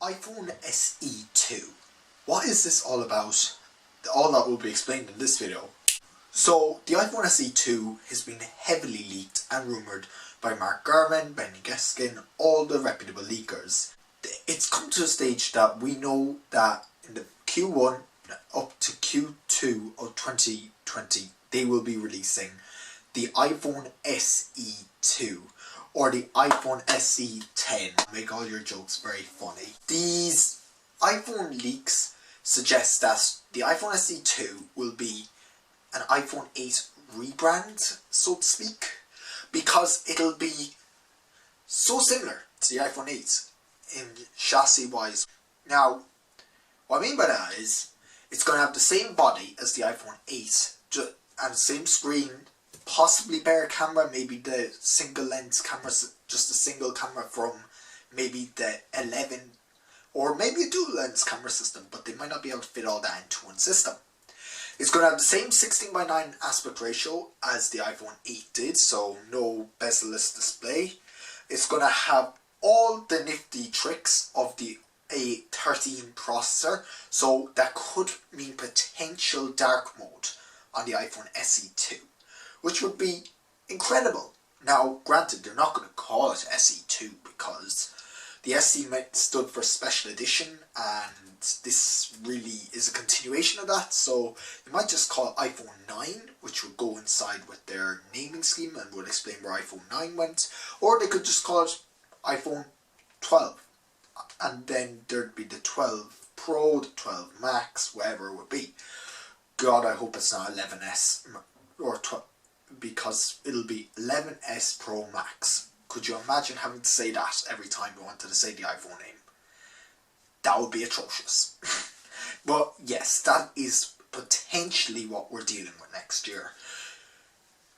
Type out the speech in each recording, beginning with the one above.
iPhone SE 2. What is this all about? All that will be explained in this video. So, the iPhone SE 2 has been heavily leaked and rumoured by Mark Gurman, Benny Geskin, all the reputable leakers. It's come to a stage that we know that in the Q1 up to Q2 of 2020 they will be releasing the iPhone SE 2 or the iPhone SE 10. Make all your jokes very funny. These iPhone leaks suggest that the iPhone SE 2 will be an iPhone 8 rebrand, so to speak, because it'll be so similar to the iPhone 8 in chassis wise. Now, what I mean by that is it's going to have the same body as the iPhone 8 and the same screen, possibly better camera, maybe the single lens camera, just a single camera from maybe the 11, or maybe a dual lens camera system, but they might not be able to fit all that into one system. It's going to have the same 16:9 aspect ratio as the iPhone 8 did, so no bezel-less display. It's going to have all the nifty tricks of the A13 processor, so that could mean potential dark mode on the iPhone SE 2, which would be incredible. Now, granted, they're not going to call it SE 2 because the SE stood for Special Edition, and this really is a continuation of that, so they might just call it iPhone 9, which would go inside with their naming scheme and would explain where iPhone 9 went, or they could just call it iPhone 12, and then there'd be the 12 Pro, the 12 Max, whatever it would be. God, I hope it's not 11S or 12, because it'll be 11S Pro Max. Could you imagine having to say that every time you wanted to say the iPhone name? That would be atrocious. But yes, that is potentially what we're dealing with next year.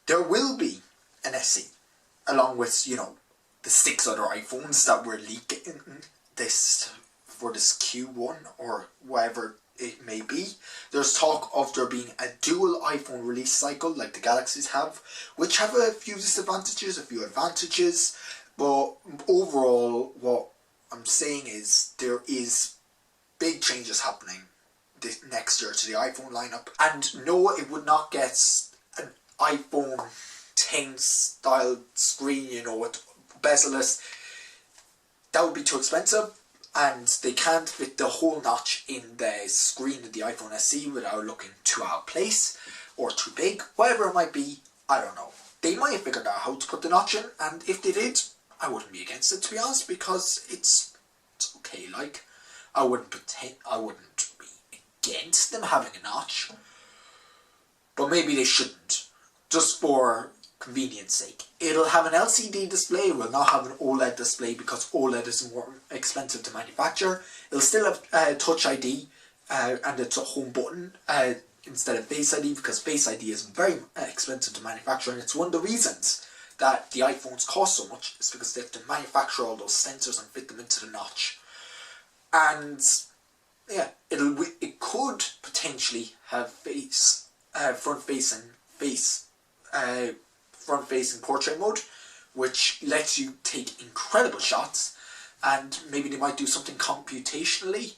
There will be an SE, along with, the 6 other iPhones that were leaking this for this Q1 or whatever it may be. There's talk of there being a dual iPhone release cycle like the Galaxies have, which have a few disadvantages, a few advantages, but overall what I'm saying is there is big changes happening this next year to the iPhone lineup, and no, it would not get an iPhone 10 style screen, with bezel-less. That would be too expensive, and they can't fit the whole notch in the screen of the iPhone SE without looking too out of place or too big. Whatever it might be, I don't know. They might have figured out how to put the notch in, and if they did, I wouldn't be against it, to be honest, because it's okay. Like, I wouldn't be against them having a notch, but maybe they shouldn't, just for convenience sake. It'll have an LCD display, it will not have an OLED display because OLED is more expensive to manufacture. It'll still have Touch ID and it's a home button instead of Face ID, because Face ID is very expensive to manufacture, and it's one of the reasons that the iPhones cost so much is because they have to manufacture all those sensors and fit them into the notch. And yeah, it could potentially have front-facing portrait mode, which lets you take incredible shots, and maybe they might do something computationally.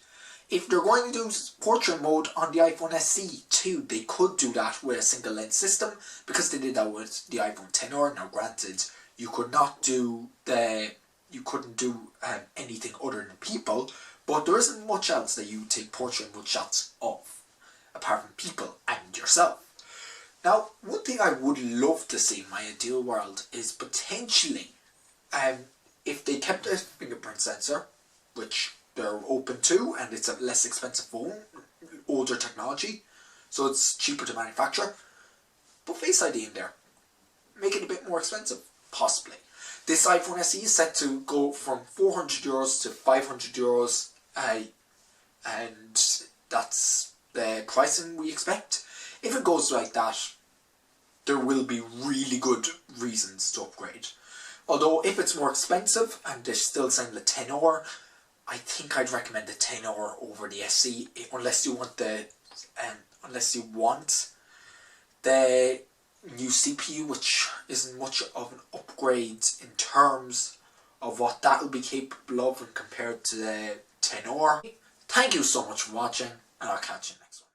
If they're going to do portrait mode on the iPhone SE 2, they could do that with a single lens system, because they did that with the iPhone XR. Now granted, you couldn't do anything other than people, but there isn't much else that you take portrait mode shots of, apart from people and yourself. Now, one thing I would love to see in my ideal world is potentially, if they kept a fingerprint sensor, which they're open to, and it's a less expensive phone, older technology, so it's cheaper to manufacture, put Face ID in there. Make it a bit more expensive, possibly. This iPhone SE is set to go from €400 to €500, and that's the pricing we expect. If it goes like that, there will be really good reasons to upgrade. Although if it's more expensive and they're still saying the 10R, I think I'd recommend the 10R over the SE, unless you want the new CPU, which isn't much of an upgrade in terms of what that will be capable of, and compared to the tenor. Thank you so much for watching, and I'll catch you next one.